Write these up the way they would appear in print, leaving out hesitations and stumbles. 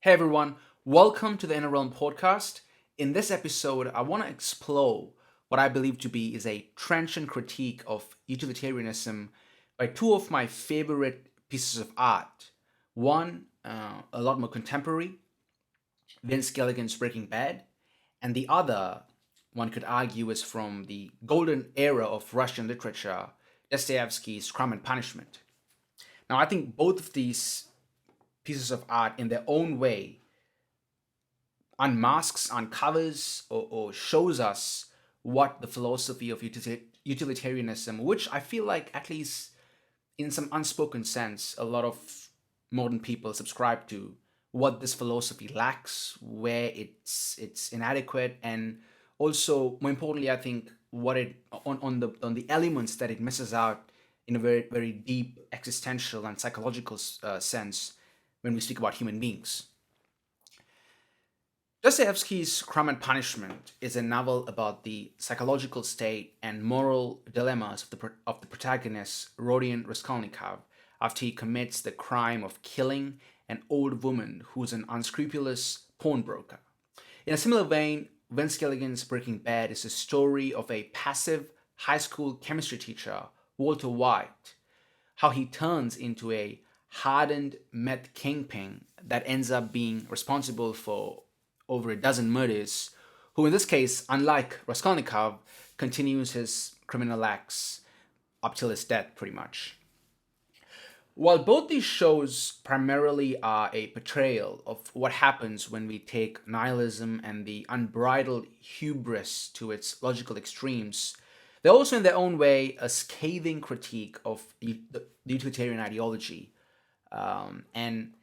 Hey everyone, welcome to the Inner Realm podcast. In this episode, I want to explore what I believe to be is a trenchant critique of utilitarianism by two of my favorite pieces of art. One, a lot more contemporary, Vince Gilligan's Breaking Bad, and the other, one could argue, is from the golden era of Russian literature, Dostoevsky's Crime and Punishment. Now, I think both of these pieces of art, in their own way, unmasks, uncovers, or shows us what the philosophy of utilitarianism, which I feel like, at least in some unspoken sense, a lot of modern people subscribe to, what this philosophy lacks, where it's inadequate, and also more importantly, I think what it on the elements that it misses out in a very very deep existential and psychological sense when we speak about human beings. Dostoevsky's Crime and Punishment is a novel about the psychological state and moral dilemmas of the protagonist, Rodion Raskolnikov, after he commits the crime of killing an old woman who's an unscrupulous pawnbroker. In a similar vein, Vince Gilligan's Breaking Bad is a story of a passive high school chemistry teacher, Walter White, how he turns into a hardened meth kingpin that ends up being responsible for over a dozen murders, who in this case, unlike Raskolnikov, continues his criminal acts up till his death, pretty much. While both these shows primarily are a portrayal of what happens when we take nihilism and the unbridled hubris to its logical extremes, they're also, in their own way, a scathing critique of the utilitarian ideology. And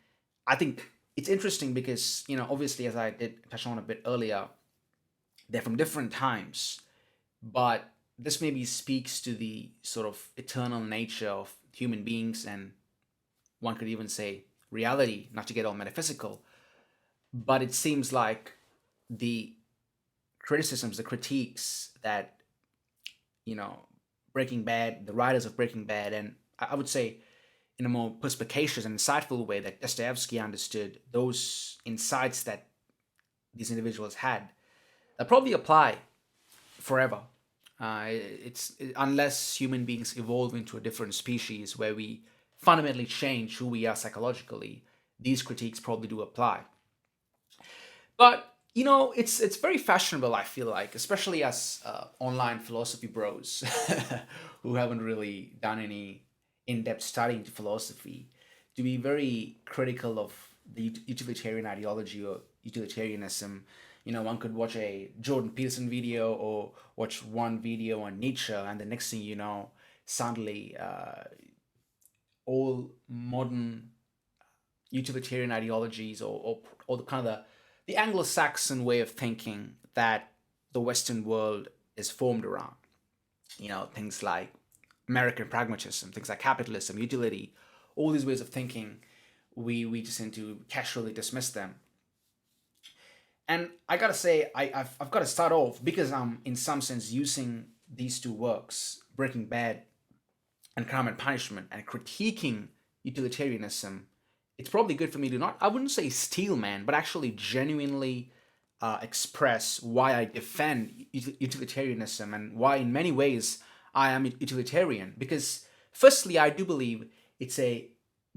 I think it's interesting because, obviously, as I did touch on a bit earlier, they're from different times, but this maybe speaks to the sort of eternal nature of human beings, and one could even say reality, not to get all metaphysical. But it seems like the criticisms, the critiques that, you know, Breaking Bad, the writers of Breaking Bad, and I would say in a more perspicacious and insightful way that Dostoevsky understood those insights that these individuals had, that probably apply forever. Unless human beings evolve into a different species where we fundamentally change who we are psychologically, these critiques probably do apply. But it's very fashionable. I feel like, especially as online philosophy bros who haven't really done any in-depth study into philosophy, to be very critical of the utilitarian ideology or utilitarianism. One could watch a Jordan Peterson video or watch one video on Nietzsche, and the next thing you know, suddenly all modern utilitarian ideologies or the kind of the Anglo-Saxon way of thinking that the Western world is formed around. Things like American pragmatism, things like capitalism, utility, all these ways of thinking, we just tend to casually dismiss them. And I gotta say, I've got to start off because I'm in some sense using these two works, Breaking Bad and Crime and Punishment, and critiquing utilitarianism. It's probably good for me to not, I wouldn't say steal man, but actually genuinely express why I defend utilitarianism and why, in many ways, I am utilitarian. Because, firstly, I do believe it's a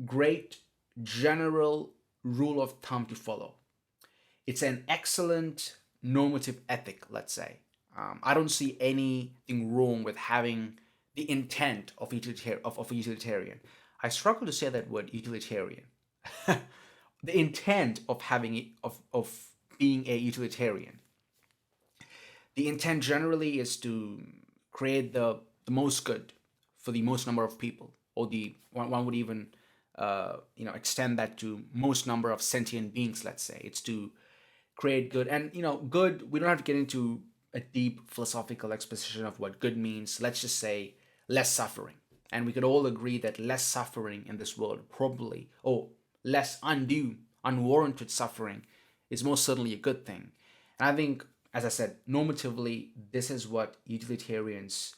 great general rule of thumb to follow. It's an excellent normative ethic, let's say. I don't see anything wrong with having the intent of a utilitarian. I struggle to say that word utilitarian. The intent of having it, of being a utilitarian. The intent generally is to create the most good for the most number of people, or the one would even extend that to most number of sentient beings. Let's say it's to create good, and good. We don't have to get into a deep philosophical exposition of what good means. Let's just say less suffering, and we could all agree that less suffering in this world, probably, or less undue, unwarranted suffering, is most certainly a good thing. And I think, as I said, normatively, this is what utilitarians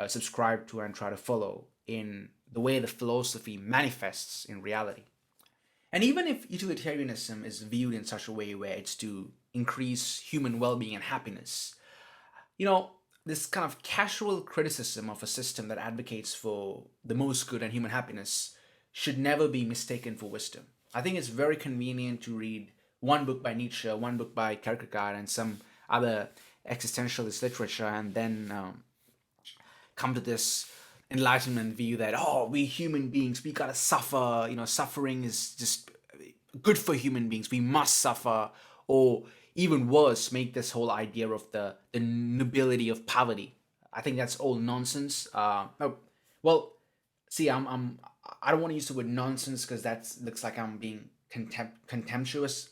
subscribe to and try to follow in the way the philosophy manifests in reality. And even if utilitarianism is viewed in such a way where it's to increase human well-being and happiness, you know, this kind of casual criticism of a system that advocates for the most good and human happiness should never be mistaken for wisdom. I think it's very convenient to read one book by Nietzsche, one book by Kierkegaard, and some other existentialist literature, and then come to this enlightenment view that, oh, we human beings, we gotta suffer. Suffering is just good for human beings. We must suffer, or even worse, make this whole idea of the nobility of poverty. I think that's all nonsense. Well, see, I don't want to use the word nonsense because that looks like I'm being contemptuous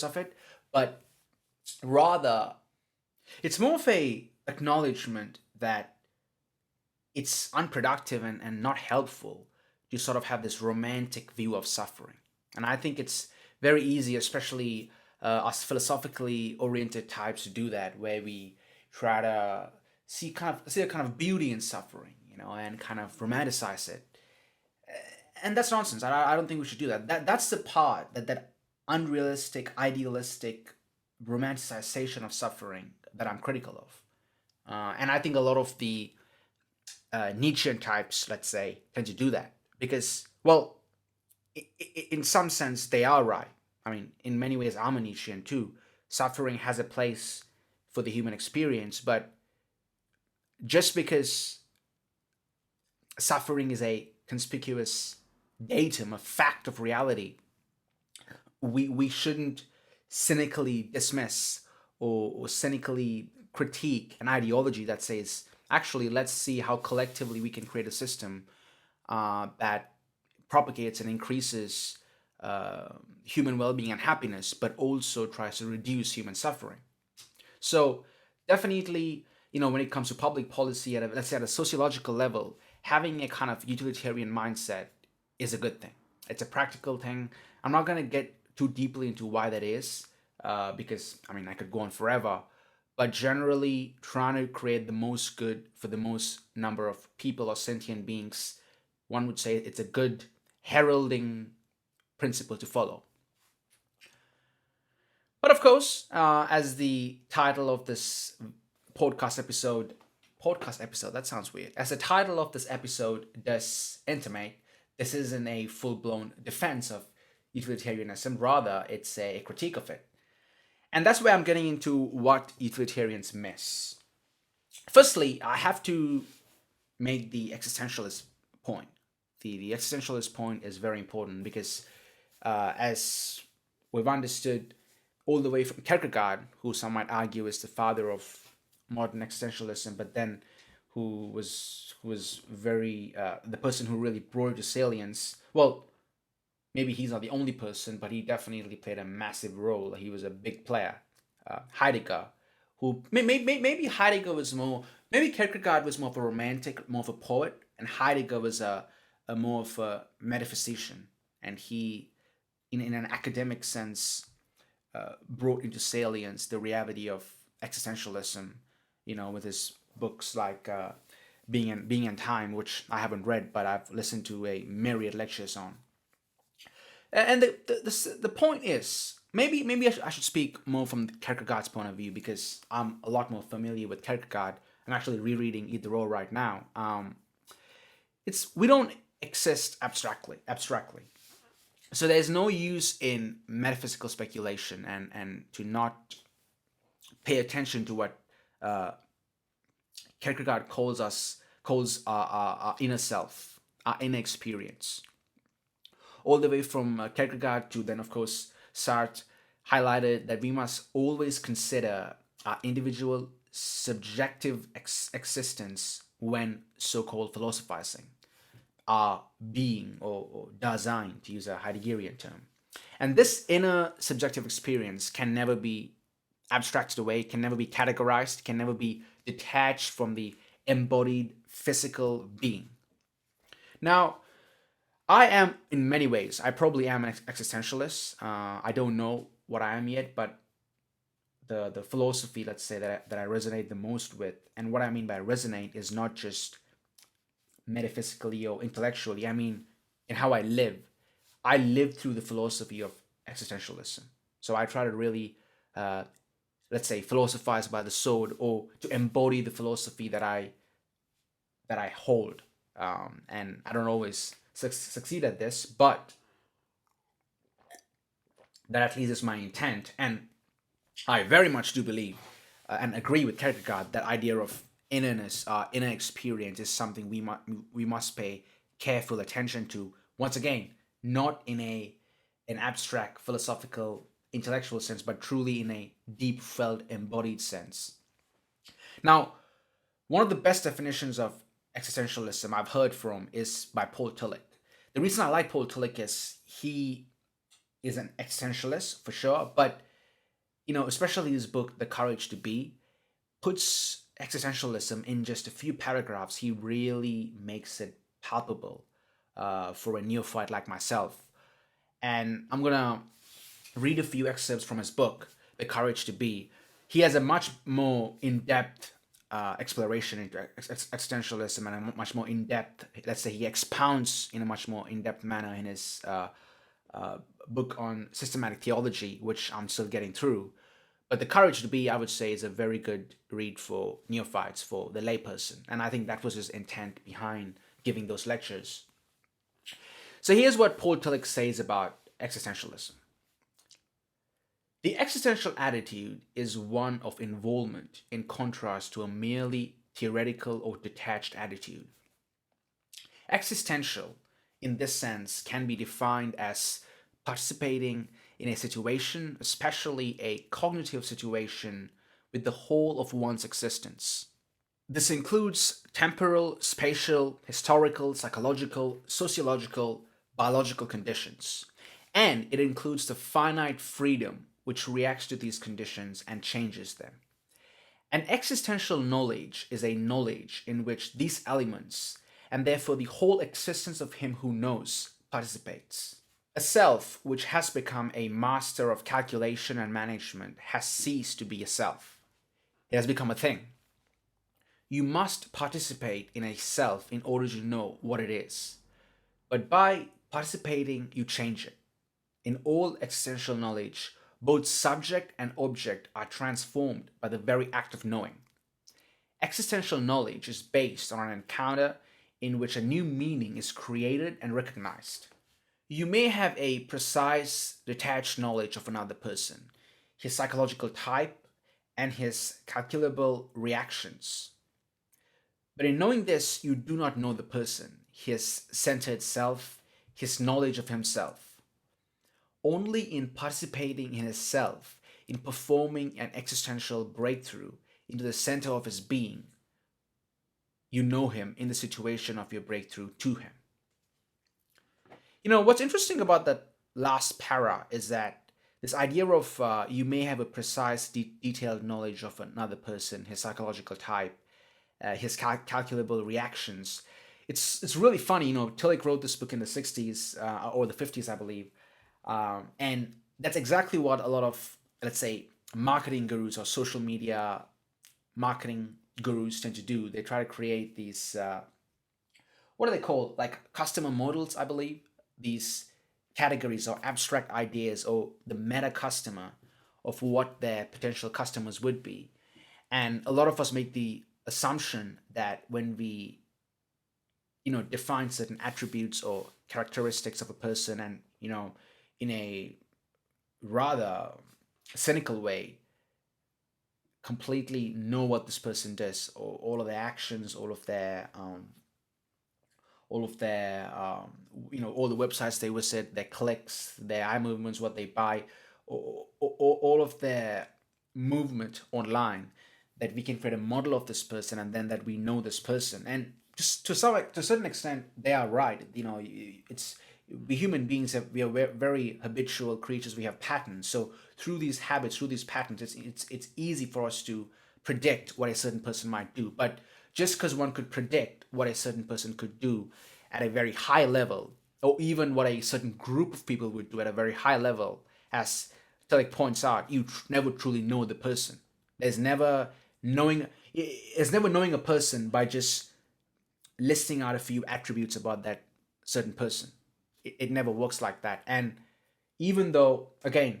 of it, but rather, it's more of a acknowledgement that it's unproductive and not helpful to sort of have this romantic view of suffering. And I think it's very easy, especially us philosophically oriented types, to do that, where we try to see a kind of beauty in suffering, and kind of romanticize it. And that's nonsense. I don't think we should do that. That's the part that unrealistic, idealistic romanticization of suffering that I'm critical of. And I think a lot of the Nietzschean types, let's say, tend to do that because, well, in some sense, they are right. I mean, in many ways, I'm a Nietzschean too. Suffering has a place for the human experience, but just because suffering is a conspicuous datum, a fact of reality, we shouldn't cynically dismiss or cynically critique an ideology that says, actually, let's see how collectively we can create a system that propagates and increases human well-being and happiness, but also tries to reduce human suffering. So definitely, when it comes to public policy let's say at a sociological level, having a kind of utilitarian mindset is a good thing. It's a practical thing. I'm not going to get too deeply into why that is, because I could go on forever. But generally, trying to create the most good for the most number of people or sentient beings, one would say it's a good heralding principle to follow. But of course, as the title of this podcast episode, that sounds weird. As the title of this episode does intimate, this isn't a full-blown defense of utilitarianism. Rather, it's a critique of it. And that's where I'm getting into what utilitarians miss. Firstly, I have to make the existentialist point. The existentialist point is very important because, as we've understood all the way from Kierkegaard, who some might argue is the father of modern existentialism, but then who was very the person who really brought it to salience. Well, maybe he's not the only person, but he definitely played a massive role. He was a big player. Heidegger, who maybe Heidegger was more, maybe Kierkegaard was more of a romantic, more of a poet, and Heidegger was a more of a metaphysician, and he, in an academic sense, brought into salience the reality of existentialism. With his books like Being in Time, which I haven't read, but I've listened to a myriad lectures on. And the point is, maybe I should speak more from Kierkegaard's point of view because I'm a lot more familiar with Kierkegaard. I'm actually rereading Either Or right now. We don't exist abstractly. So there's no use in metaphysical speculation and to not pay attention to what Kierkegaard calls our inner self, our inner experience. All the way from Kierkegaard to then, of course, Sartre highlighted that we must always consider our individual subjective existence when so-called philosophizing, our being or Dasein, to use a Heideggerian term. And this inner subjective experience can never be abstracted away, can never be categorized, can never be detached from the embodied physical being. Now, I am, in many ways, I probably am an existentialist. I don't know what I am yet, but the philosophy, let's say, that I resonate the most with, and what I mean by resonate is not just metaphysically or intellectually, I mean in how I live. I lived through the philosophy of existentialism. So I try to really, uh, let's say, philosophize by the sword, or to embody the philosophy that I hold. And I don't always succeed at this, but that at least is my intent. And I very much do believe and agree with Kierkegaard that idea of innerness, inner experience, is something we must pay careful attention to. Once again, not in an abstract, philosophical, intellectual sense, but truly in a deep felt, embodied sense. Now, one of the best definitions of existentialism I've heard from is by Paul Tillich. The reason I like Paul Tillich is he is an existentialist for sure, but especially his book, The Courage to Be, puts existentialism in just a few paragraphs. He really makes it palpable for a neophyte like myself. And I'm going to read a few excerpts from his book, The Courage to Be. He has a much more in depth exploration into existentialism, and a much more in depth, let's say, he expounds in a much more in depth manner in his book on systematic theology, which I'm still getting through. But The Courage to Be, I would say, is a very good read for neophytes, for the layperson. And I think that was his intent behind giving those lectures. So here's what Paul Tillich says about existentialism. The existential attitude is one of involvement, in contrast to a merely theoretical or detached attitude. Existential, in this sense, can be defined as participating in a situation, especially a cognitive situation, with the whole of one's existence. This includes temporal, spatial, historical, psychological, sociological, biological conditions. And it includes the finite freedom which reacts to these conditions and changes them. An existential knowledge is a knowledge in which these elements, and therefore the whole existence of him who knows, participates. A self which has become a master of calculation and management has ceased to be a self. It has become a thing. You must participate in a self in order to know what it is. But by participating, you change it. In all existential knowledge, both subject and object are transformed by the very act of knowing. Existential knowledge is based on an encounter in which a new meaning is created and recognized. You may have a precise, detached knowledge of another person, his psychological type, and his calculable reactions. But in knowing this, you do not know the person, his centered self, his knowledge of himself. Only in participating in his self, in performing an existential breakthrough into the center of his being, you know him in the situation of your breakthrough to him. What's interesting about that last para is that this idea of you may have a precise, detailed knowledge of another person, his psychological type, his calculable reactions. It's really funny. Tillich wrote this book in the 60s or the 50s, I believe. And that's exactly what a lot of, let's say, marketing gurus or social media marketing gurus tend to do. They try to create these, what do they call, like customer models, I believe. These categories or abstract ideas or the meta customer of what their potential customers would be. And a lot of us make the assumption that when we, define certain attributes or characteristics of a person and, in a rather cynical way, completely know what this person does, or all of their actions, all of their all the websites they visit, their clicks, their eye movements, what they buy, all of their movement online, that we can create a model of this person, and then that we know this person. And just to a certain extent, they are right. It's we human beings we are very habitual creatures. We have patterns. So through these habits, through these patterns, it's easy for us to predict what a certain person might do. But just because one could predict what a certain person could do at a very high level, or even what a certain group of people would do at a very high level, as Tillich points out, you never truly know the person. There's never knowing a person by just listing out a few attributes about that certain person. it never works like that. And even though, again,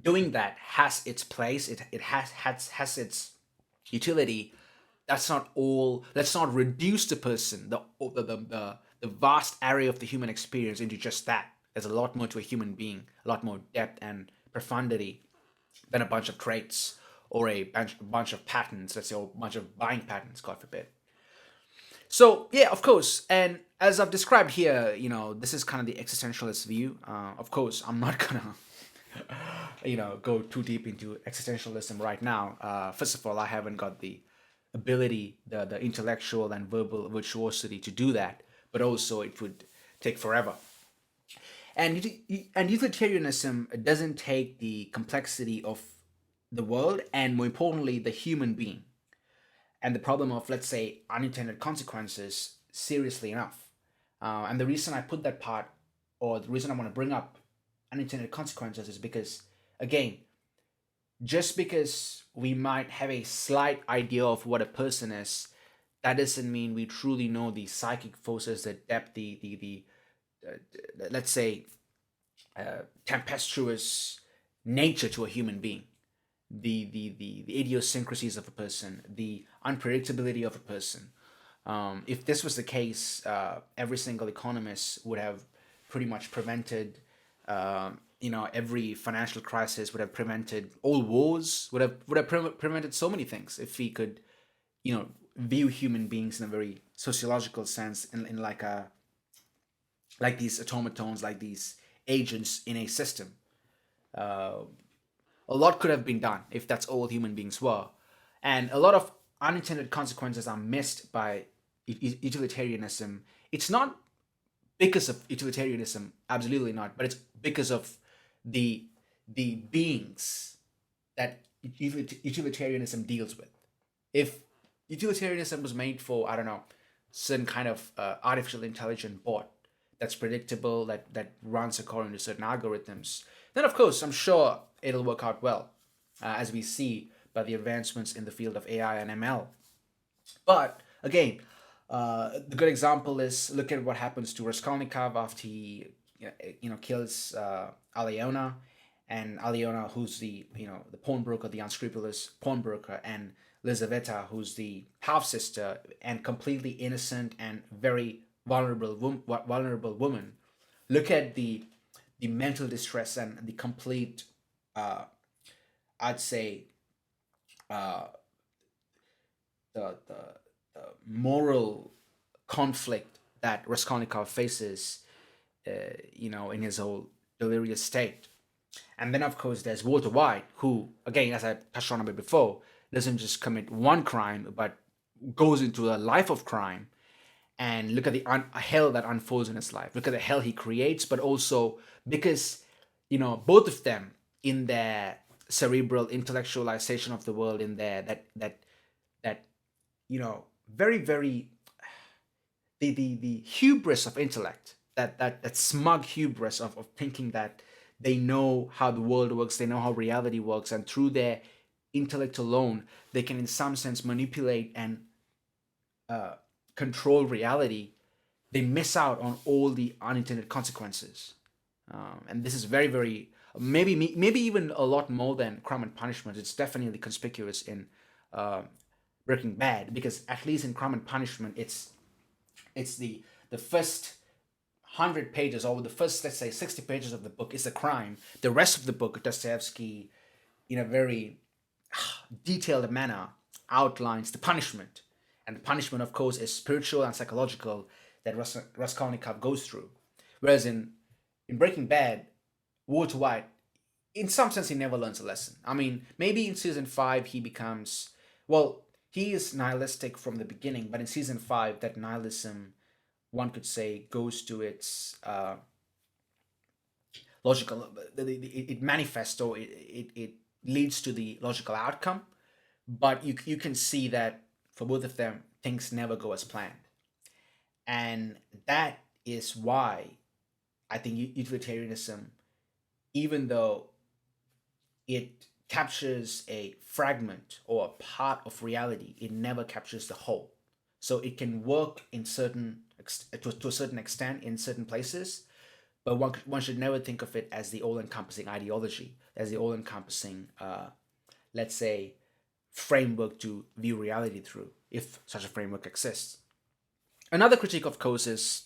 doing that has its place, it has its utility. That's not all. Let's not reduce the person, the vast array of the human experience into just that. There's a lot more to a human being, a lot more depth and profundity than a bunch of traits or a bunch of patterns. Let's say, or a bunch of buying patterns, God forbid. So yeah, of course, and as I've described here, this is kind of the existentialist view. Of course, I'm not gonna go too deep into existentialism right now. First of all, I haven't got the ability, the intellectual and verbal virtuosity to do that, but also it would take forever. And utilitarianism doesn't take the complexity of the world, and more importantly, the human being and the problem of, let's say, unintended consequences seriously enough. And the reason I put that part, or the reason I want to bring up unintended consequences, is because, again, just because we might have a slight idea of what a person is, that doesn't mean we truly know the psychic forces, the depth, the let's say, tempestuous nature to a human being, the idiosyncrasies of a person, the unpredictability of a person. If this was the case, every single economist would have pretty much prevented, every financial crisis, would have prevented all wars, would have prevented so many things if we could, view human beings in a very sociological sense, in like these automatons, like these agents in a system. Uh, a lot could have been done if that's all human beings were. And a lot of unintended consequences are missed by utilitarianism. It's not because of utilitarianism, absolutely not, but it's because of the the beings that utilitarianism deals with. If utilitarianism was made for, I don't know, certain kind of artificial intelligent bot that's predictable, that runs according to certain algorithms, then of course I'm sure it'll work out well, as we see by the advancements in the field of AI and ML. But again, the good example is, look at what happens to Raskolnikov after he, kills Alyona, and Alyona, who's the pawnbroker, the unscrupulous pawnbroker, and Lizaveta, who's the half sister and completely innocent and very vulnerable woman. Look at the mental distress and the complete, uh, I'd say, uh, the moral conflict that Raskolnikov faces, in his whole delirious state. And then, of course, there's Walter White, who, again, as I touched on a bit before, doesn't just commit one crime, but goes into a life of crime. And look at the hell that unfolds in his life. Look at the hell he creates, but also because, both of them, in their cerebral intellectualization of the world, in their that very, very, the hubris of intellect, that smug hubris of thinking that they know how the world works, they know how reality works, and through their intellect alone they can in some sense manipulate and uh, control reality. They miss out on all the unintended consequences. And this is very, very, maybe even a lot more than Crime and Punishment. It's definitely conspicuous in uh, Breaking Bad, because at least in Crime and Punishment, it's the first 100 pages, or the first, let's say, 60 pages of the book is the crime. The rest of the book, Dostoevsky, in a very detailed manner, outlines the punishment. And the punishment, of course, is spiritual and psychological, that Raskolnikov goes through. Whereas in Breaking Bad, Walter White, in some sense, he never learns a lesson. I mean, maybe in season 5, he becomes, well, he is nihilistic from the beginning, but in season 5, that nihilism, one could say, goes to its logical, it manifests, or it leads to the logical outcome. But you can see that for both of them, things never go as planned. And that is why I think utilitarianism, even though it captures a fragment or a part of reality, it never captures the whole. So it can work in certain to a certain extent in certain places, but one should never think of it as the all-encompassing ideology, as the all-encompassing, let's say, framework to view reality through, if such a framework exists. Another critique, of course, is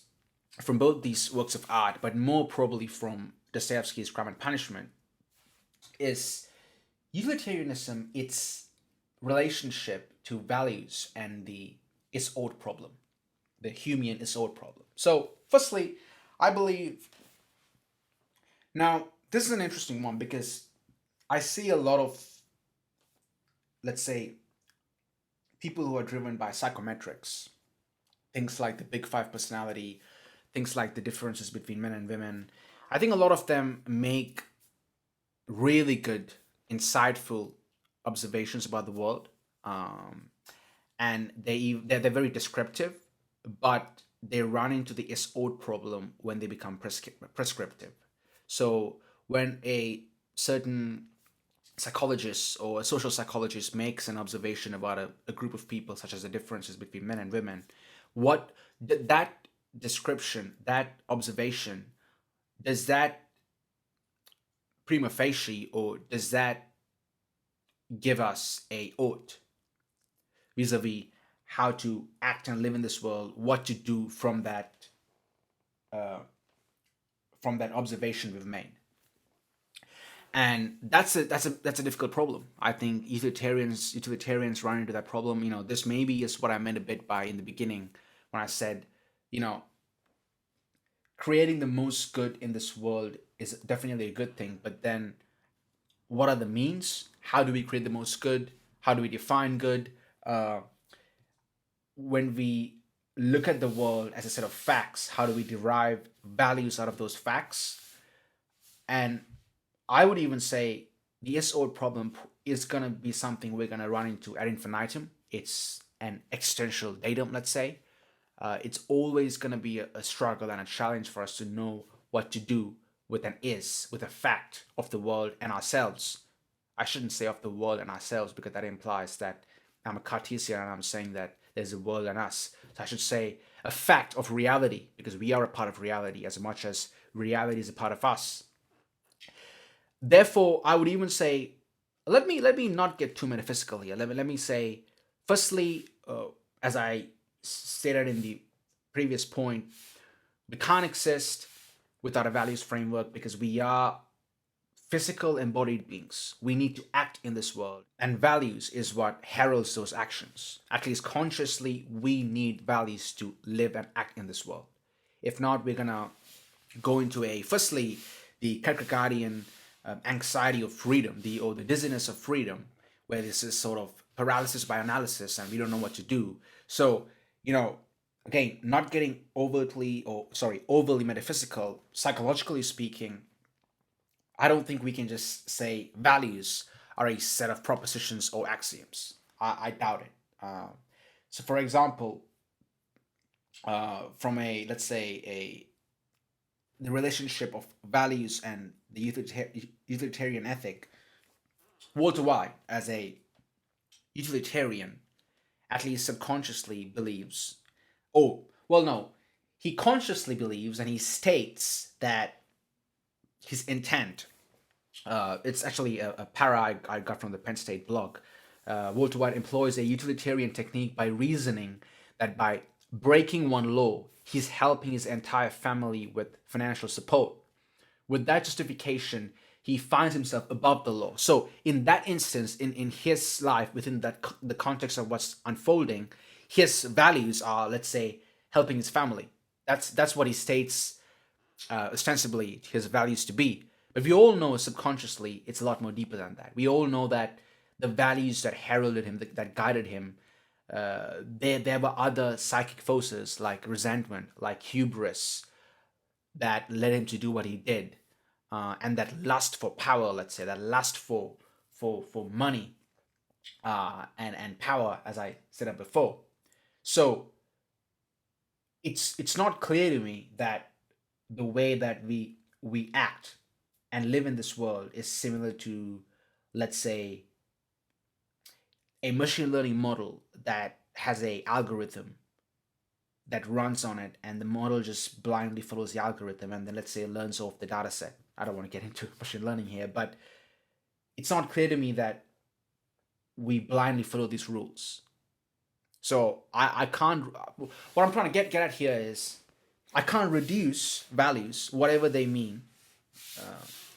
from both these works of art, but more probably from Dostoevsky's Crime and Punishment, is utilitarianism, its relationship to values and the is owed problem, the Humean is owed problem. So, firstly, I believe now this is an interesting one because I see a lot of, let's say, people who are driven by psychometrics, things like the Big Five personality, things like the differences between men and women. I think a lot of them make really good, insightful observations about the world, and they're very descriptive, but they run into the is owed problem when they become prescriptive. So when a certain psychologist or a social psychologist makes an observation about a group of people, such as the differences between men and women, what that description, that observation, does that prima facie, or does that give us a oath vis-a-vis how to act and live in this world, what to do uh, from that observation we've made? And that's a difficult problem. I think utilitarians run into that problem. This maybe is what I meant a bit by in the beginning when I said, you know, creating the most good in this world is definitely a good thing, but then what are the means? How do we create the most good? How do we define good? Uh, when we look at the world as a set of facts, how do we derive values out of those facts? And I would even say the SO problem is going to be something we're going to run into ad infinitum. It's an existential datum, let's say. It's always going to be a struggle and a challenge for us to know what to do with with a fact of the world and ourselves. I shouldn't say of the world and ourselves because that implies that I'm a Cartesian and I'm saying that there's a world and us. So I should say a fact of reality because we are a part of reality as much as reality is a part of us. Therefore, I would even say, let me not get too metaphysical here. Let me say, firstly, as I stated in the previous point, we can't exist without a values framework because we are physical embodied beings. We need to act in this world, and values is what heralds those actions. At least consciously, we need values to live and act in this world. If not, we're gonna go into firstly, the Kierkegaardian anxiety of freedom, or the dizziness of freedom, where this is sort of paralysis by analysis and we don't know what to do. So, again, not getting overly metaphysical, psychologically speaking, I don't think we can just say values are a set of propositions or axioms. I doubt it. So, for example, from let's say the relationship of values and the utilitarian ethic, Walter White, as a utilitarian, at least subconsciously believes, no, he consciously believes and he states that his intent, it's actually a para I got from the Penn State blog. Walter White employs a utilitarian technique by reasoning that by breaking one law, he's helping his entire family with financial support. With that justification, he finds himself above the law. So in that instance, in his life, within the context of what's unfolding, his values are, let's say, helping his family. That's what he states ostensibly his values to be. But we all know subconsciously it's a lot more deeper than that. We all know that the values that heralded him, that guided him, there were other psychic forces like resentment, like hubris, that led him to do what he did, and that lust for power, let's say, that lust for money and power, as I said up before. So it's not clear to me that the way that we act and live in this world is similar to, let's say, a machine learning model that has a algorithm that runs on it, and the model just blindly follows the algorithm, and then let's say learns off the data set. I don't want to get into machine learning here, but it's not clear to me that we blindly follow these rules. So I can't. What I'm trying to get at here is I can't reduce values, whatever they mean,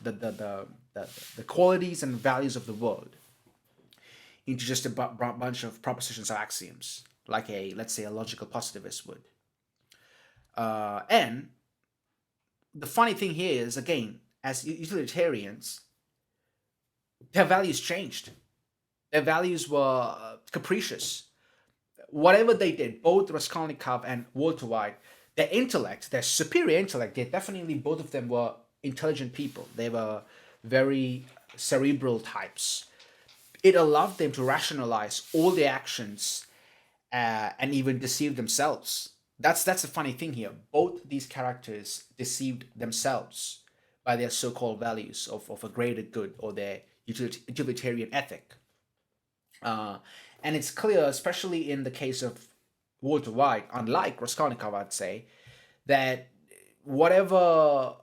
the the the the qualities and values of the world, into just a bunch of propositions or axioms, like a, let's say, a logical positivist would. And the funny thing here is, again, as utilitarians, their values changed. Their values were capricious. Whatever they did, both Raskolnikov and Walter White, their intellect, their superior intellect, they definitely, both of them were intelligent people. They were very cerebral types. It allowed them to rationalize all their actions, and even deceive themselves. That's the funny thing here. Both these characters deceived themselves by their so-called values of a greater good, or their utilitarian ethic. Uh, and it's clear, especially in the case of Walter White, unlike Raskolnikov, I'd say, that whatever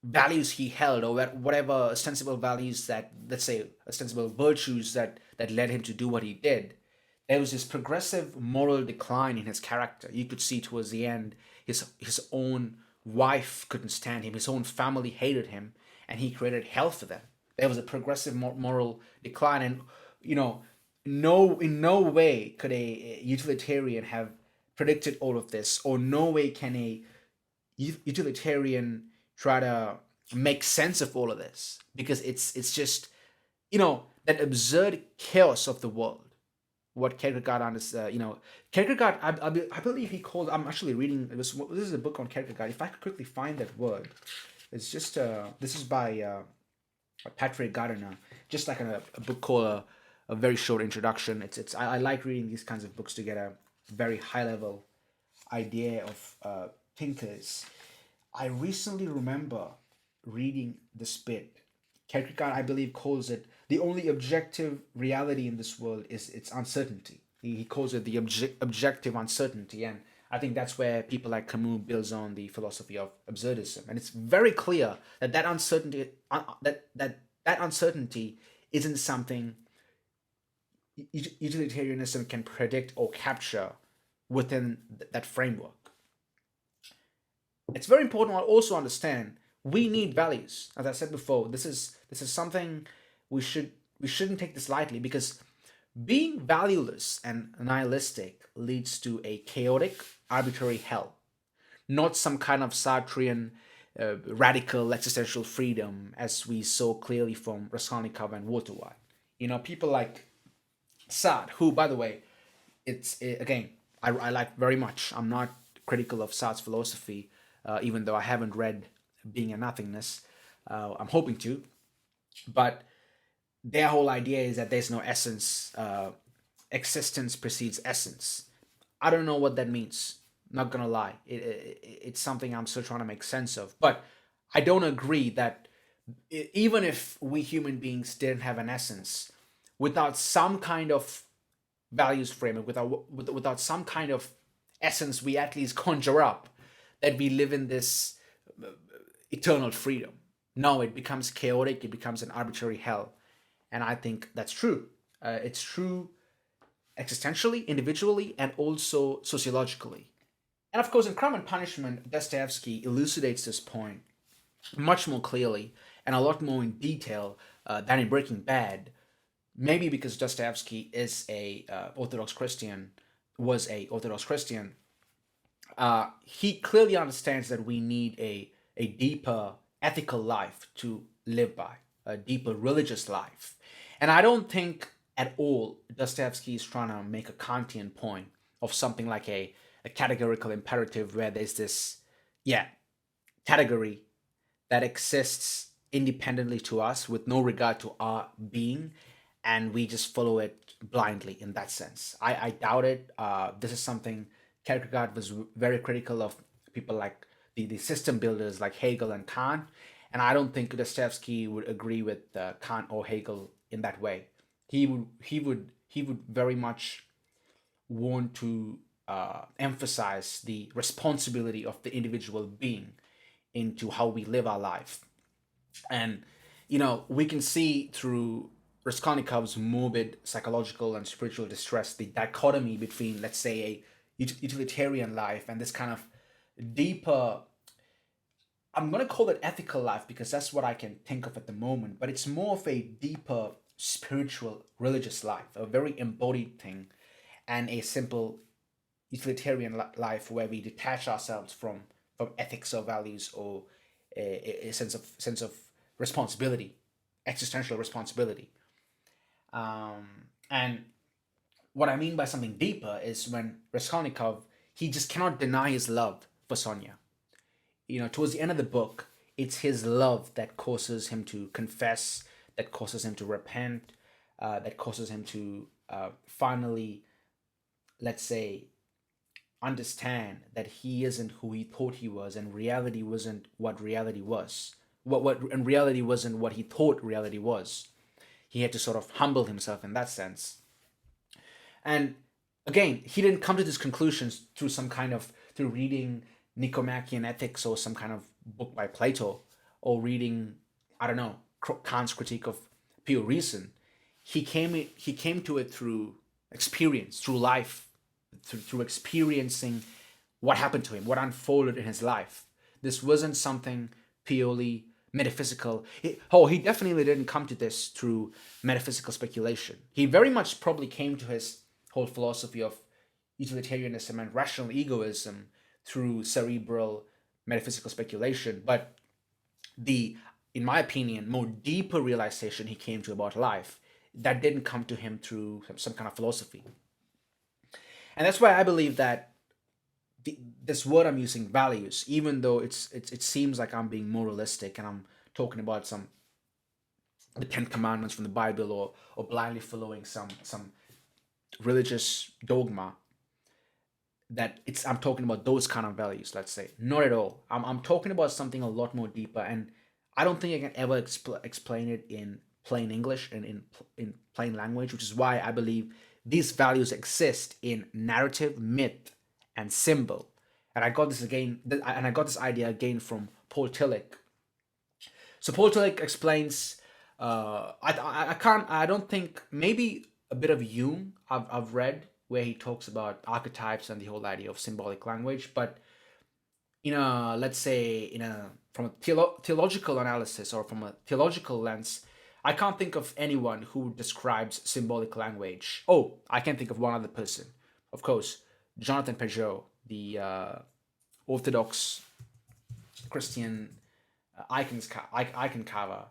values he held, or whatever ostensible values, that, let's say, ostensible virtues that led him to do what he did, there was this progressive moral decline in his character. You could see towards the end, his own wife couldn't stand him, his own family hated him, and he created hell for them. There was a progressive moral decline, and you know, no, in no way could a utilitarian have predicted all of this, or no way can a utilitarian try to make sense of all of this, because it's just, that absurd chaos of the world. What Kierkegaard understands, Kierkegaard, I believe he called. I'm actually reading. This is a book on Kierkegaard. If I could quickly find that word, it's just this is by Patrick Gardiner. Just like a book called a very short introduction. I like reading these kinds of books to get a very high level idea of thinkers. I recently remember reading this bit. Kierkegaard, I believe, calls it the only objective reality in this world is its uncertainty. He calls it the objective uncertainty, and I think that's where people like Camus builds on the philosophy of absurdism. And it's very clear that that uncertainty that uncertainty isn't something utilitarianism can predict or capture within that framework. It's very important to also understand we need values. As I said before, this is something we shouldn't take this lightly, because being valueless and nihilistic leads to a chaotic, arbitrary hell, not some kind of Sartrean radical existential freedom, as we saw clearly from Raskolnikov and Walter White. People like Sartre, who, by the way, again, I like very much. I'm not critical of Sartre's philosophy, even though I haven't read Being and Nothingness. I'm hoping to, but their whole idea is that there's no essence. Existence precedes essence. I don't know what that means. Not gonna lie, it's something I'm still trying to make sense of. But I don't agree that even if we human beings didn't have an essence, without some kind of values framework, without some kind of essence we at least conjure up, that we live in this eternal freedom. No, it becomes chaotic, it becomes an arbitrary hell. And I think that's true. It's true existentially, individually, and also sociologically. And of course, in Crime and Punishment, Dostoevsky elucidates this point much more clearly and a lot more in detail than in Breaking Bad. Maybe because Dostoevsky is a Orthodox Christian, was a Orthodox Christian. He clearly understands that we need a deeper ethical life to live by, a deeper religious life. And I don't think at all Dostoevsky is trying to make a Kantian point of something like a categorical imperative, where there's this, category that exists independently to us with no regard to our being, and we just follow it blindly in that sense. I doubt it. This is something Kierkegaard was very critical of, people like the system builders like Hegel and Kant, and I don't think Dostoevsky would agree with Kant or Hegel in that way. He would very much want to emphasize the responsibility of the individual being into how we live our life. And, we can see through Raskolnikov's morbid psychological and spiritual distress the dichotomy between, let's say, a utilitarian life and this kind of deeper, I'm going to call it ethical life because that's what I can think of at the moment, but it's more of a deeper spiritual religious life, a very embodied thing, and a simple utilitarian life where we detach ourselves from ethics or values or a sense of responsibility, existential responsibility. And what I mean by something deeper is when Raskolnikov, he just cannot deny his love for Sonia. Towards the end of the book, it's his love that causes him to confess, that causes him to repent, that causes him to finally, let's say, understand that he isn't who he thought he was, and reality wasn't what reality was. What and reality wasn't what he thought reality was. He had to sort of humble himself in that sense. And again, he didn't come to these conclusions through reading Nicomachean Ethics or some kind of book by Plato, or reading, I don't know, Kant's Critique of Pure Reason. He came to it through experience, through life, through experiencing what happened to him, what unfolded in his life. This wasn't something purely metaphysical. He definitely didn't come to this through metaphysical speculation. He very much probably came to his whole philosophy of utilitarianism and rational egoism through cerebral metaphysical speculation. But in my opinion, more deeper realization he came to about life, that didn't come to him through some kind of philosophy. And that's why I believe that this word I'm using, values, even though it seems like I'm being moralistic and I'm talking about the Ten Commandments from the Bible, or blindly following some religious dogma, that I'm talking about those kind of values, let's say. Not at all. I'm talking about something a lot more deeper, and I don't think I can ever explain it in plain English and in plain language, which is why I believe these values exist in narrative, myth, and symbol. And I got this idea again from Paul Tillich. So Paul Tillich explains. I don't think, maybe a bit of Jung I've read, where he talks about archetypes and the whole idea of symbolic language. But let's say from a theological analysis or from a theological lens, I can't think of anyone who describes symbolic language. Oh, I can think of one other person, of course, Jonathan Peugeot, the Orthodox Christian icon carver.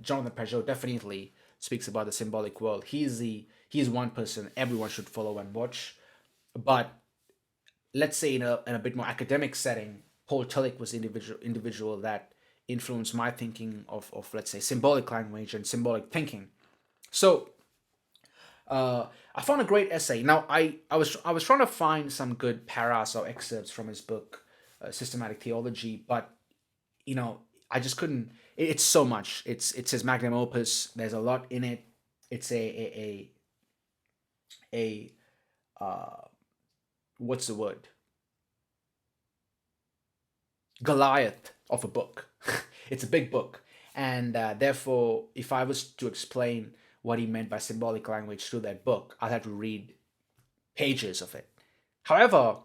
Jonathan Peugeot definitely speaks about the symbolic world. He's one person everyone should follow and watch. But let's say in a bit more academic setting, Paul Tillich was individual that influenced my thinking of let's say symbolic language and symbolic thinking. So I found a great essay. Now I was trying to find some good paras or excerpts from his book, Systematic Theology, but I just couldn't. It's so much. It's his magnum opus. There's a lot in it. It's a what's the word? Goliath of a book. It's a big book, and therefore, if I was to explain what he meant by symbolic language through that book, I'd have to read pages of it. However,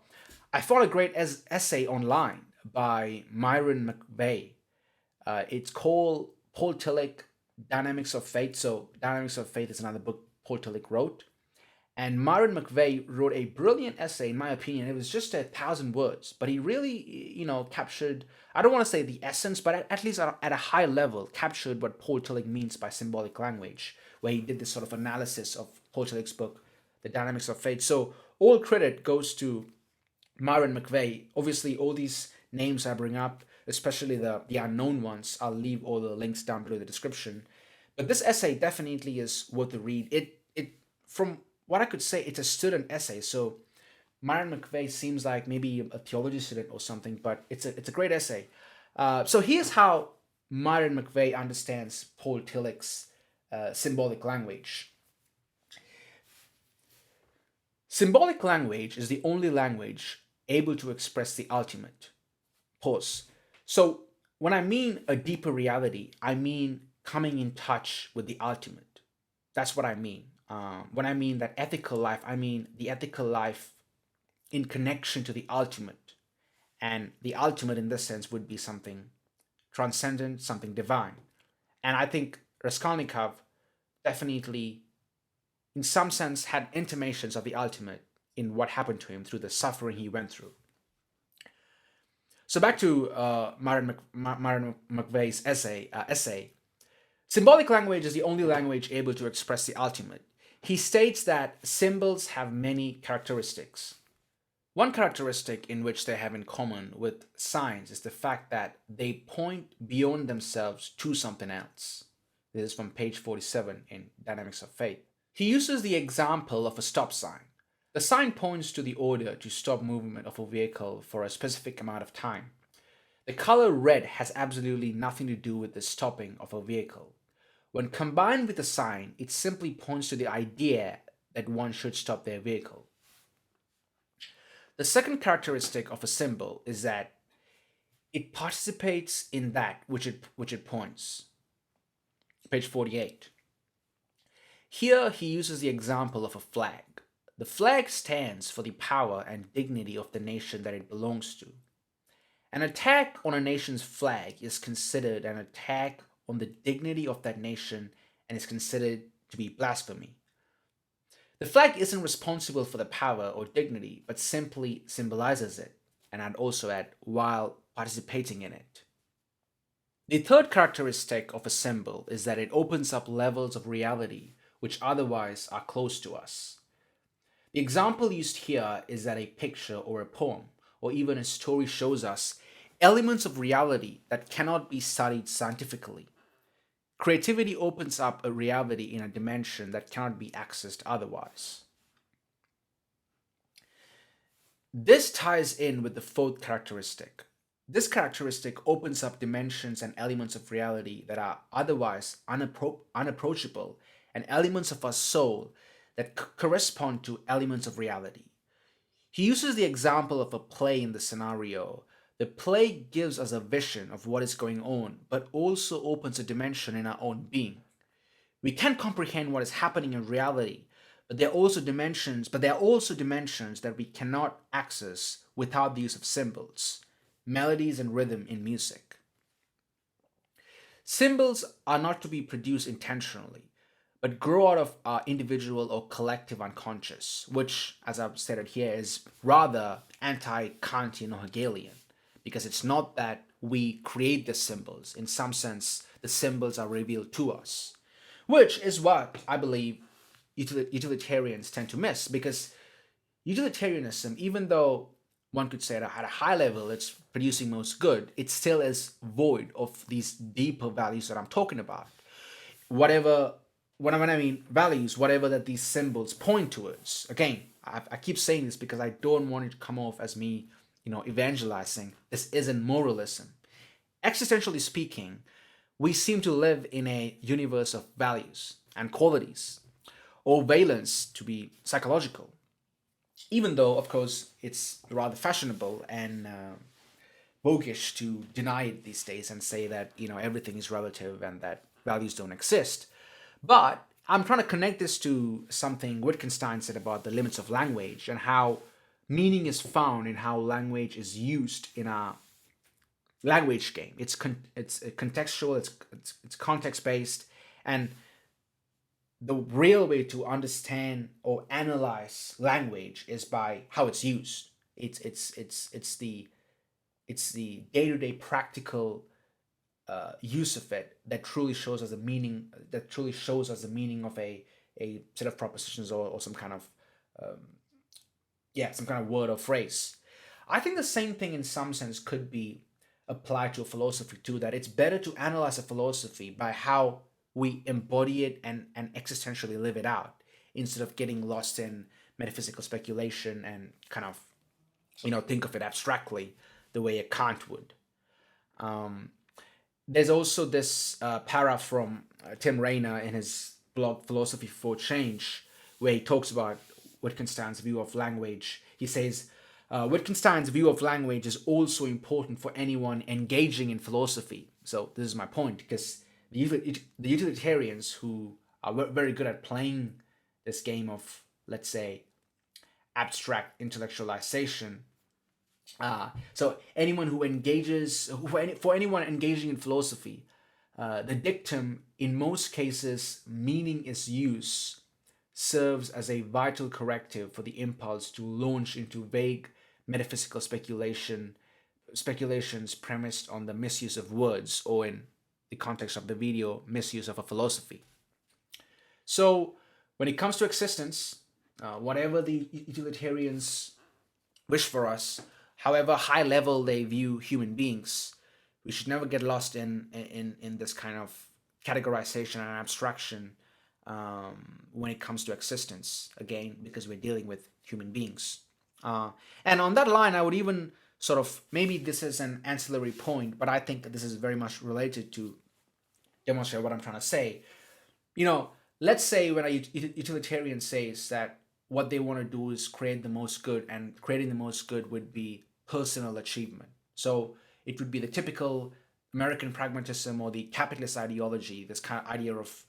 I found a great essay online by Myron McVeigh. It's called Paul Tillich, Dynamics of Faith. So Dynamics of Faith is another book Paul Tillich wrote. And Myron McVeigh wrote a brilliant essay, in my opinion. It was just 1,000 words, but he really, captured, I don't want to say the essence, but at least at a high level, captured what Paul Tillich means by symbolic language, where he did this sort of analysis of Paul Tillich's book, The Dynamics of Faith. So all credit goes to Myron McVeigh. Obviously, all these names I bring up, especially the unknown ones, I'll leave all the links down below the description. But this essay definitely is worth the read. It from what I could say, it's a student essay. So Myron McVeigh seems like maybe a theology student or something, but it's a great essay. So here's how Myron McVeigh understands Paul Tillich's symbolic language. Symbolic language is the only language able to express the ultimate. Pause. So, when I mean a deeper reality, I mean coming in touch with the ultimate. That's what I mean. When I mean that ethical life, I mean the ethical life in connection to the ultimate. And the ultimate, in this sense, would be something transcendent, something divine. And I think Raskolnikov definitely, in some sense, had intimations of the ultimate in what happened to him through the suffering he went through. So back to Myron McVeigh's essay. Symbolic language is the only language able to express the ultimate. He states that symbols have many characteristics. One characteristic in which they have in common with signs is the fact that they point beyond themselves to something else. This is from page 47 in Dynamics of Faith. He uses the example of a stop sign. The sign points to the order to stop movement of a vehicle for a specific amount of time. The color red has absolutely nothing to do with the stopping of a vehicle. When combined with the sign, it simply points to the idea that one should stop their vehicle. The second characteristic of a symbol is that it participates in that which it points. Page 48. Here he uses the example of a flag. The flag stands for the power and dignity of the nation that it belongs to. An attack on a nation's flag is considered an attack on the dignity of that nation and is considered to be blasphemy. The flag isn't responsible for the power or dignity, but simply symbolizes it, and I'd also add, while participating in it. The third characteristic of a symbol is that it opens up levels of reality which otherwise are closed to us. The example used here is that a picture or a poem or even a story shows us elements of reality that cannot be studied scientifically. Creativity opens up a reality in a dimension that cannot be accessed otherwise. This ties in with the fourth characteristic. This characteristic opens up dimensions and elements of reality that are otherwise unapproachable, and elements of our soul that correspond to elements of reality. He uses the example of a play in the scenario. The play gives us a vision of what is going on, but also opens a dimension in our own being. We can comprehend what is happening in reality, but there are also dimensions that we cannot access without the use of symbols, melodies and rhythm in music. Symbols are not to be produced intentionally, but grow out of our individual or collective unconscious, which, as I've stated here, is rather anti-Kantian or Hegelian, because it's not that we create the symbols. In some sense, the symbols are revealed to us, which is what I believe utilitarians tend to miss, because utilitarianism, even though one could say that at a high level it's producing most good, it still is void of these deeper values that I'm talking about. When I mean values, whatever that these symbols point towards. Again, I keep saying this because I don't want it to come off as me, evangelizing. This isn't moralism. Existentially speaking, we seem to live in a universe of values and qualities, or valence to be psychological. Even though, of course, it's rather fashionable and bogish to deny it these days and say that everything is relative and that values don't exist. But I'm trying to connect this to something Wittgenstein said about the limits of language and how meaning is found in how language is used in a language game. It's contextual, it's context based, and the real way to understand or analyze language is by how it's used. It's the day-to-day practical use of it that truly shows us the meaning. That truly shows us the meaning of a set of propositions or some kind of some kind of word or phrase. I think the same thing in some sense could be applied to a philosophy too. That it's better to analyze a philosophy by how we embody it and existentially live it out, instead of getting lost in metaphysical speculation and kind of think of it abstractly the way a Kant would. There's also this para from Tim Rainer in his blog Philosophy for Change, where he talks about Wittgenstein's view of language. He says, Wittgenstein's view of language is also important for anyone engaging in philosophy. So this is my point, because the utilitarians who are very good at playing this game of, let's say, abstract intellectualization. So anyone who engages, for anyone engaging in philosophy, the dictum, in most cases, meaning is use, serves as a vital corrective for the impulse to launch into vague metaphysical speculations premised on the misuse of words, or in the context of the video, misuse of a philosophy. So when it comes to existence, whatever the utilitarians wish for us, however high level they view human beings, we should never get lost in this kind of categorization and abstraction when it comes to existence, again, because we're dealing with human beings. And on that line, I would even sort of, maybe this is an ancillary point, but I think this is very much related to demonstrate what I'm trying to say. Let's say when a utilitarian says that what they want to do is create the most good, and creating the most good would be personal achievement. So it would be the typical American pragmatism or the capitalist ideology, this kind of idea of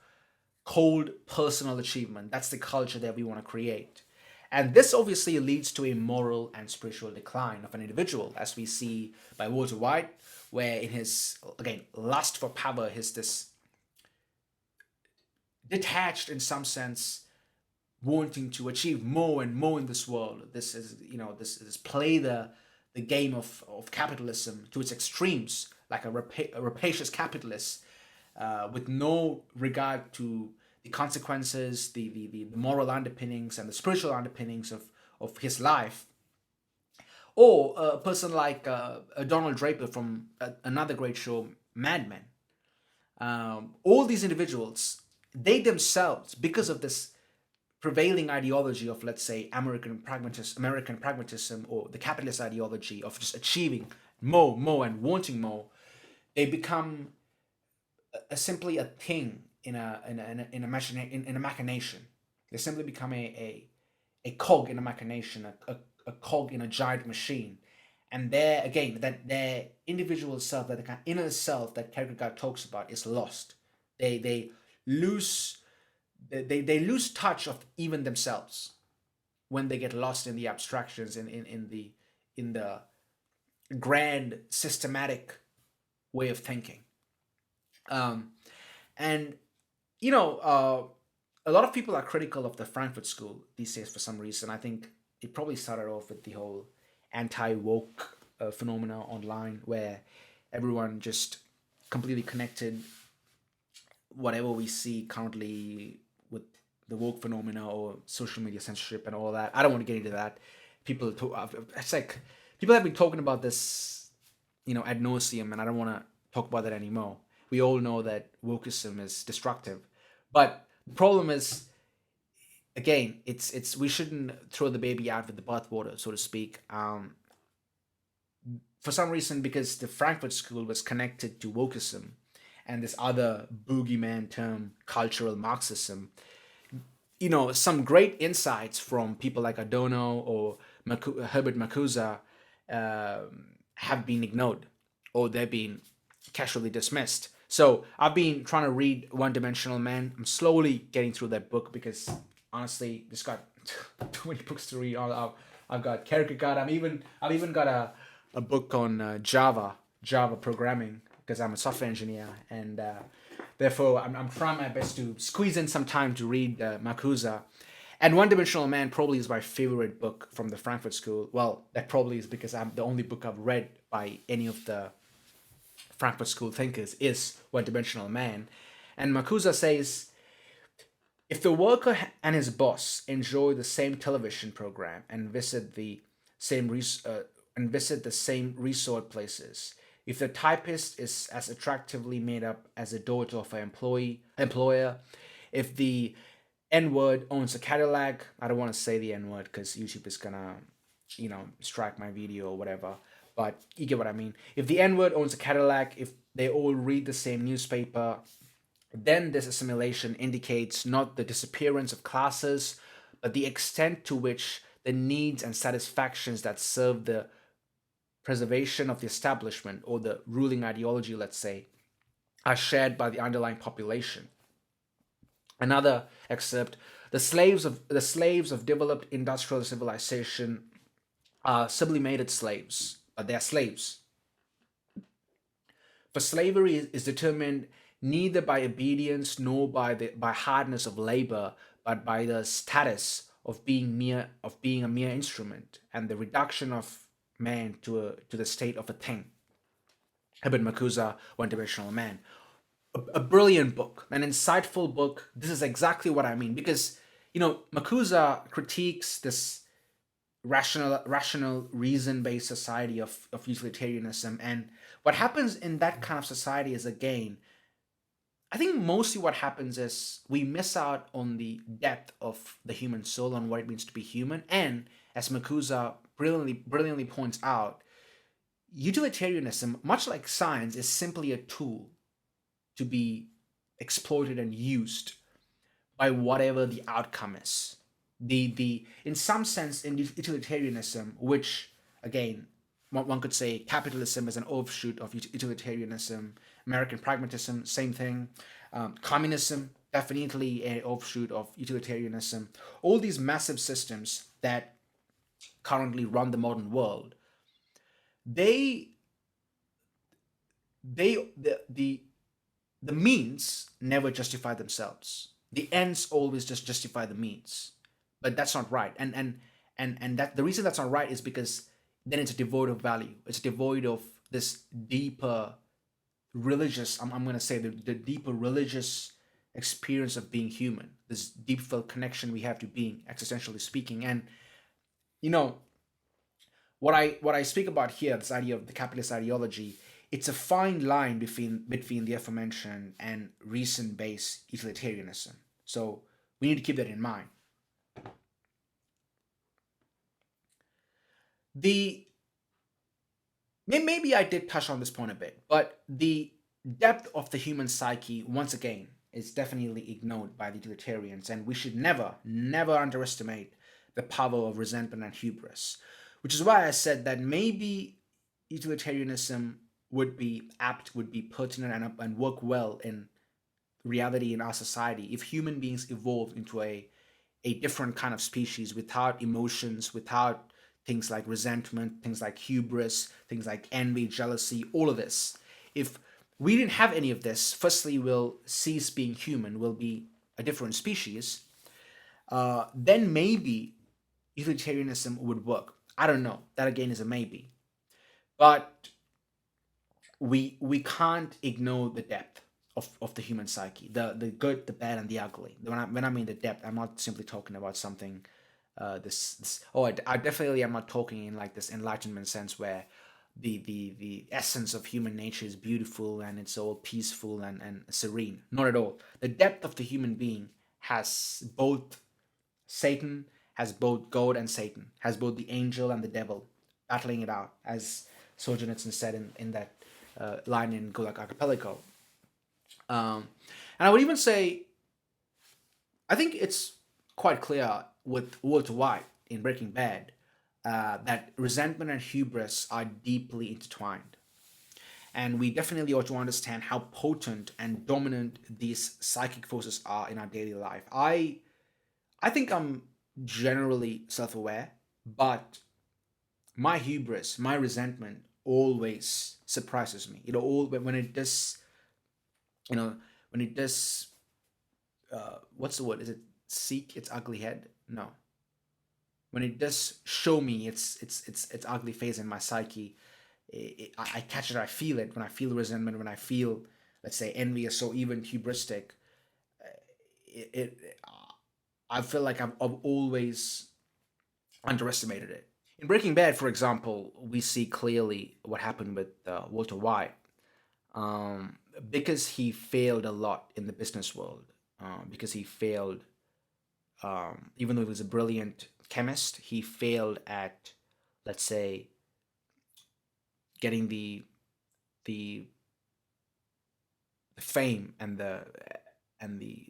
cold personal achievement. That's the culture that we want to create. And this obviously leads to a moral and spiritual decline of an individual, as we see by Walter White, where in his, again, lust for power, his this detached, in some sense, wanting to achieve more and more in this world. This is, this play the game of capitalism to its extremes, like a rapacious capitalist, with no regard to the consequences, the moral underpinnings and the spiritual underpinnings of his life. Or a person like Donald Draper from another great show, Mad Men. All these individuals, they themselves, because of this prevailing ideology of, let's say, American pragmatism, or the capitalist ideology of just achieving more and wanting more, they become simply a thing in a machination. They simply become a cog in a machination, a cog in a giant machine. And there again, that their individual self, that the kind of inner self that Kierkegaard talks about, is lost. They lose touch of even themselves when they get lost in the abstractions, in the grand systematic way of thinking. And a lot of people are critical of the Frankfurt School these days for some reason. I think it probably started off with the whole anti-woke phenomena online, where everyone just completely connected whatever we see currently with the woke phenomena or social media censorship and all that. I don't want to get into that. It's like people have been talking about this, ad nauseum, and I don't want to talk about that anymore. We all know that wokeism is destructive, but the problem is, again, it's we shouldn't throw the baby out with the bathwater, so to speak. For some reason, because the Frankfurt School was connected to wokeism and this other boogeyman term, cultural Marxism, some great insights from people like Adorno or Herbert Marcuse have been ignored, or they've been casually dismissed. So I've been trying to read One Dimensional Man. I'm slowly getting through that book because, honestly, just got too many books to read. I've got Kierkegaard. I've even got a book on Java programming, because I'm a software engineer, and therefore I'm trying my best to squeeze in some time to read Marcuse. And One Dimensional Man probably is my favorite book from the Frankfurt School. Well, that probably is because I'm the only book I've read by any of the Frankfurt School thinkers is One Dimensional Man. And Marcuse says, if the worker and his boss enjoy the same television program and visit the same resort places, if the typist is as attractively made up as the daughter of an employer, if the N-word owns a Cadillac, I don't want to say the N-word because YouTube is gonna, strike my video or whatever, but you get what I mean. If the N-word owns a Cadillac, if they all read the same newspaper, then this assimilation indicates not the disappearance of classes, but the extent to which the needs and satisfactions that serve the preservation of the establishment or the ruling ideology, let's say, are shared by the underlying population. Another excerpt: the slaves of developed industrial civilization are sublimated slaves, but they are slaves. For slavery is determined neither by obedience nor by hardness of labor, but by the status of being a mere instrument, and the reduction of man to the state of a thing. Herbert Marcuse, One Dimensional Man. A brilliant book, an insightful book. This is exactly what I mean, because Marcuse critiques this rational reason-based society of utilitarianism. And what happens in that kind of society is, again, I think mostly what happens is we miss out on the depth of the human soul, on what it means to be human. And as Marcuse brilliantly points out, utilitarianism, much like science, is simply a tool to be exploited and used by whatever the outcome is. The In some sense, in utilitarianism, which, again, one could say capitalism is an offshoot of utilitarianism, American pragmatism, same thing, communism, definitely an offshoot of utilitarianism. All these massive systems that currently run the modern world, they the means never justify themselves. The ends always just justify the means, but that's not right. And that the reason that's not right is because then it's devoid of value. It's devoid of this deeper religious. I'm going to say the deeper religious experience of being human. This deep felt connection we have to being, existentially speaking. And you know what I speak about here, this idea of the capitalist ideology, it's a fine line between the aforementioned and reason-based utilitarianism. So we need to keep that in mind. The Maybe I did touch on this point a bit, but the depth of the human psyche, once again, is definitely ignored by the utilitarians, and we should never underestimate the power of resentment and hubris. Which is why I said that maybe utilitarianism would be pertinent and work well in reality in our society if human beings evolved into a different kind of species without emotions, without things like resentment, things like hubris, things like envy, jealousy, all of this. If we didn't have any of this, firstly, we'll cease being human, we'll be a different species. Then maybe utilitarianism would work. I don't know. That again is a maybe. But we can't ignore the depth of the human psyche, the good, the bad, and the ugly. When I mean the depth, I'm not simply talking about something I definitely am not talking in like this enlightenment sense where the essence of human nature is beautiful and it's all peaceful and serene. Not at all. The depth of the human being has both Satan, has both God and Satan, has both the angel and the devil battling it out, as Solzhenitsyn said in that line in Gulag Archipelago. And I would even say, I think it's quite clear with Walter White in Breaking Bad that resentment and hubris are deeply intertwined. And we definitely ought to understand how potent and dominant these psychic forces are in our daily life. I think I'm generally self-aware, but my hubris, my resentment always surprises me. When it does, when it does, what's the word? Is it seek its ugly head? No. When it does show me its ugly face in my psyche, I catch it. I feel it when I feel resentment. When I feel, let's say, envious or even hubristic, I feel like I've always underestimated it. In Breaking Bad, for example, we see clearly what happened with Walter White, um, because he failed a lot in the business world, because he failed, even though he was a brilliant chemist, he failed at, let's say, getting the fame and the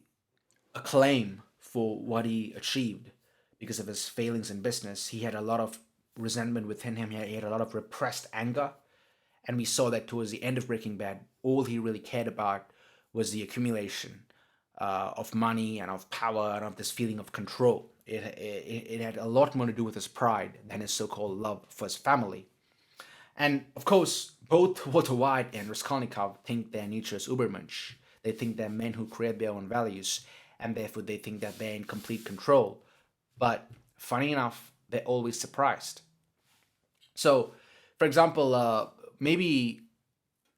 acclaim for what he achieved, because of his failings in business. He had a lot of resentment within him. He had a lot of repressed anger. And we saw that towards the end of Breaking Bad, all he really cared about was the accumulation of money and of power and of this feeling of control. It had a lot more to do with his pride than his so-called love for his family. And of course, both Walter White and Raskolnikov think their nature is Ubermensch. They think they're men who create their own values, and therefore they think that they're in complete control. But funny enough, they're always surprised. So, for example, maybe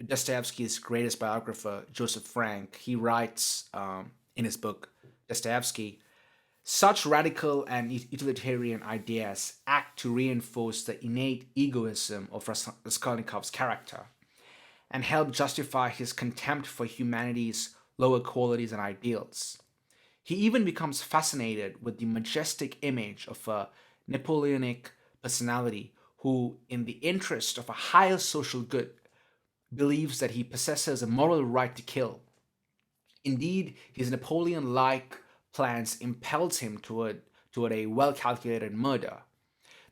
Dostoevsky's greatest biographer, Joseph Frank, he writes in his book, Dostoevsky, such radical and utilitarian ideas act to reinforce the innate egoism of Raskolnikov's character and help justify his contempt for humanity's lower qualities and ideals. He even becomes fascinated with the majestic image of a Napoleonic personality who, in the interest of a higher social good, believes that he possesses a moral right to kill. Indeed, his Napoleon-like plans impels him toward a well-calculated murder.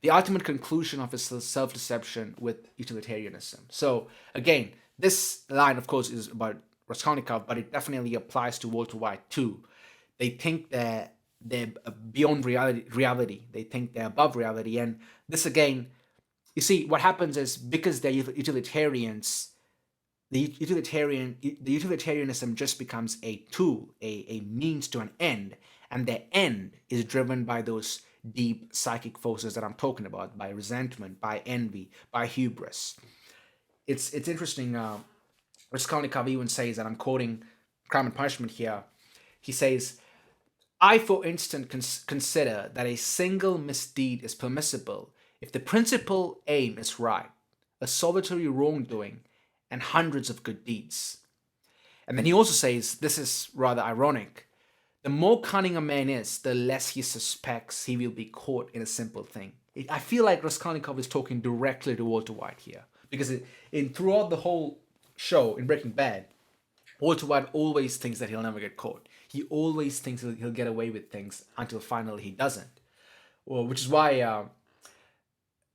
The ultimate conclusion of his self-deception with utilitarianism. So again, this line, of course, is about Raskolnikov, but it definitely applies to Walter White too. They think that they're beyond reality. They think they're above reality. And this again, you see, what happens is because they're utilitarians, the utilitarianism just becomes a tool, a means to an end, and their end is driven by those deep psychic forces that I'm talking about, by resentment, by envy, by hubris. It's interesting. Raskolnikov even says, and I'm quoting Crime and Punishment here. He says, "I, for instance, consider that a single misdeed is permissible if the principal aim is right, a solitary wrongdoing, and hundreds of good deeds." And then he also says, this is rather ironic, the more cunning a man is, the less he suspects he will be caught in a simple thing. I feel like Raskolnikov is talking directly to Walter White here, because throughout the whole show in Breaking Bad, Walter White always thinks that he'll never get caught. He always thinks he'll get away with things until finally he doesn't. Well, which is why,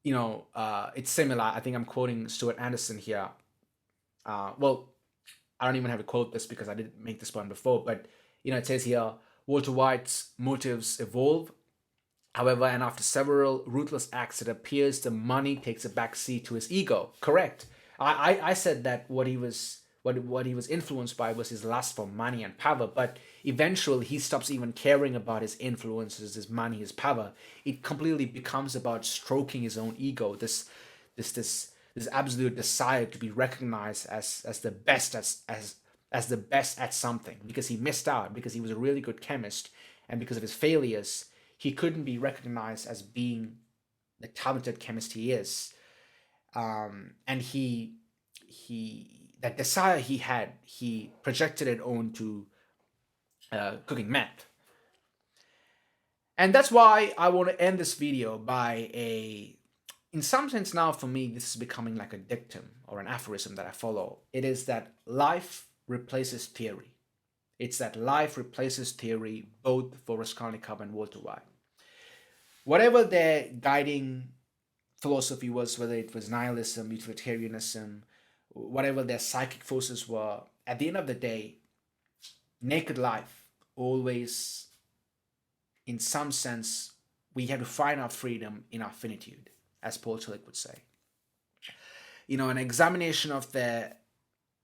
it's similar. I think I'm quoting Stuart Anderson here. Well, I don't even have to quote this because I didn't make this point before, but it says here, Walter White's motives evolve. However, and after several ruthless acts, it appears the money takes a backseat to his ego. Correct. I said that what he was influenced by was his lust for money and power, but eventually he stops even caring about his influences, his money, his power. It completely becomes about stroking his own ego. This absolute desire to be recognized as the best as the best at something, because he missed out, because he was a really good chemist, and because of his failures, he couldn't be recognized as being the talented chemist he is. And that desire he had, he projected it onto cooking meth. And that's why I want to end this video by in some sense now for me, this is becoming like a dictum or an aphorism that I follow. It is that life replaces theory. It's that life replaces theory both for Raskolnikov and Walter White. Whatever their guiding philosophy was, whether it was nihilism, utilitarianism, whatever their psychic forces were, at the end of the day, naked life always, in some sense, we have to find our freedom in our finitude, as Paul Tillich would say. An examination of their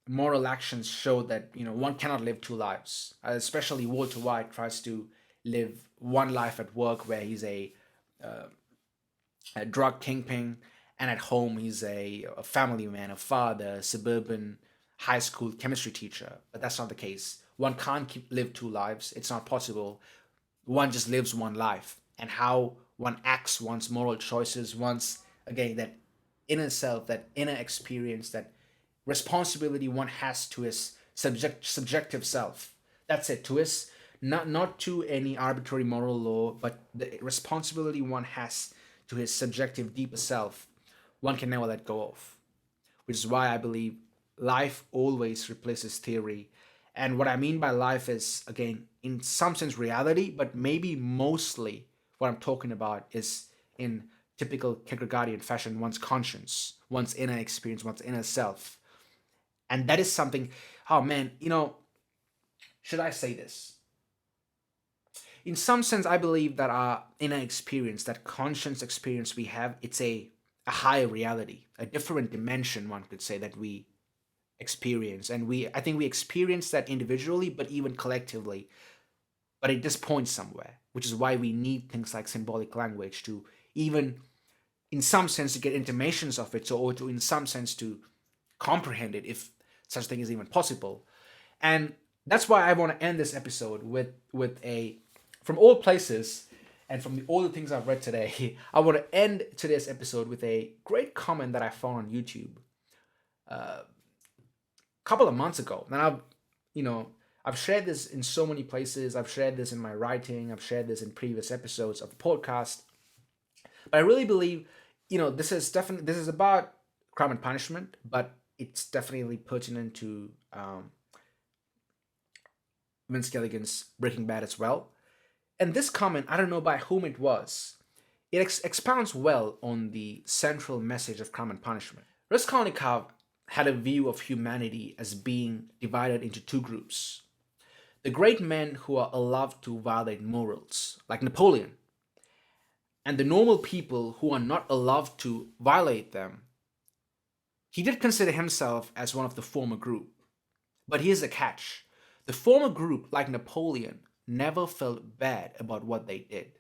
moral actions showed that, one cannot live two lives. Especially Walter White tries to live one life at work where he's a drug kingpin, and at home he's a family man, a father, a suburban high school chemistry teacher. But that's not the case. One can't live two lives. It's not possible. One just lives one life. And how one acts, one's moral choices, one's, again, that inner self, that inner experience, that responsibility one has to his subjective self. That's it, to his, not to any arbitrary moral law, but the responsibility one has to his subjective deeper self, one can never let go of. Which is why I believe life always replaces theory. And what I mean by life is, again, in some sense reality, but maybe mostly what I'm talking about is, in typical Kierkegaardian fashion, one's conscience, one's inner experience, one's inner self. And that is something, oh man, should I say this? In some sense, I believe that our inner experience, that conscious experience we have, it's a higher reality, a different dimension, one could say, that we experience. And I think we experience that individually, but even collectively. But it just points somewhere, which is why we need things like symbolic language to even, in some sense, to get intimations of it, or to, in some sense, to comprehend it, if such thing is even possible. And that's why I want to end this episode with a, from all places, and from all the things I've read today, I want to end today's episode with a great comment that I found on YouTube a couple of months ago. And I've shared this in so many places. I've shared this in my writing. I've shared this in previous episodes of the podcast. But I really believe, this is about crime and punishment, but it's definitely pertinent to Vince Gilligan's Breaking Bad as well. And this comment, I don't know by whom it was, it expounds well on the central message of crime and punishment. Raskolnikov had a view of humanity as being divided into two groups. The great men who are allowed to violate morals, like Napoleon, and the normal people who are not allowed to violate them. He did consider himself as one of the former group. But here's the catch. The former group, like Napoleon, never felt bad about what they did.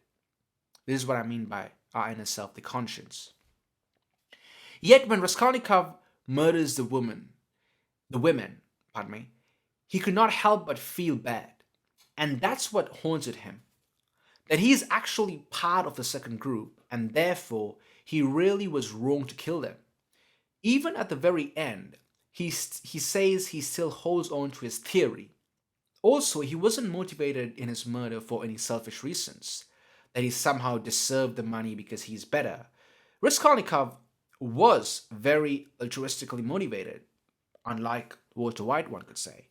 This is what I mean by our inner self, the conscience. Yet when Raskolnikov murders the women, he could not help but feel bad. And that's what haunted him. That he is actually part of the second group, and therefore he really was wrong to kill them. Even at the very end, he says he still holds on to his theory. Also, he wasn't motivated in his murder for any selfish reasons, that he somehow deserved the money because he's better. Raskolnikov was very altruistically motivated, unlike Walter White, one could say.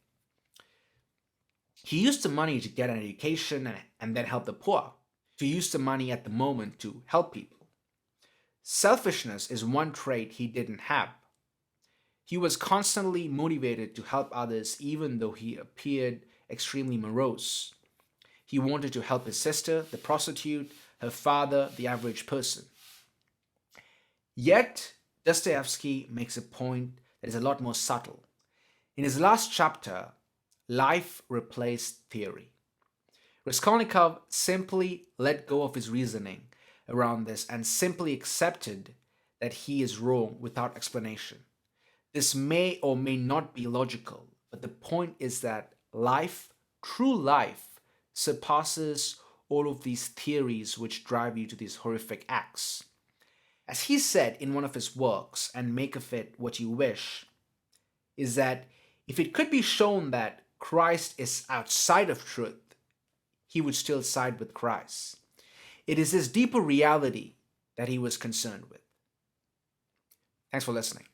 He used the money to get an education and then help the poor, to use the money at the moment to help people. Selfishness is one trait he didn't have. He was constantly motivated to help others even though he appeared extremely morose. He wanted to help his sister, the prostitute, her father, the average person. Yet, Dostoevsky makes a point that is a lot more subtle. In his last chapter, life replaced theory. Raskolnikov simply let go of his reasoning around this and simply accepted that he is wrong without explanation. This may or may not be logical, but the point is that life, true life, surpasses all of these theories which drive you to these horrific acts. As he said in one of his works, and make of it what you wish, is that if it could be shown that Christ is outside of truth, he would still side with Christ. It is this deeper reality that he was concerned with. Thanks for listening.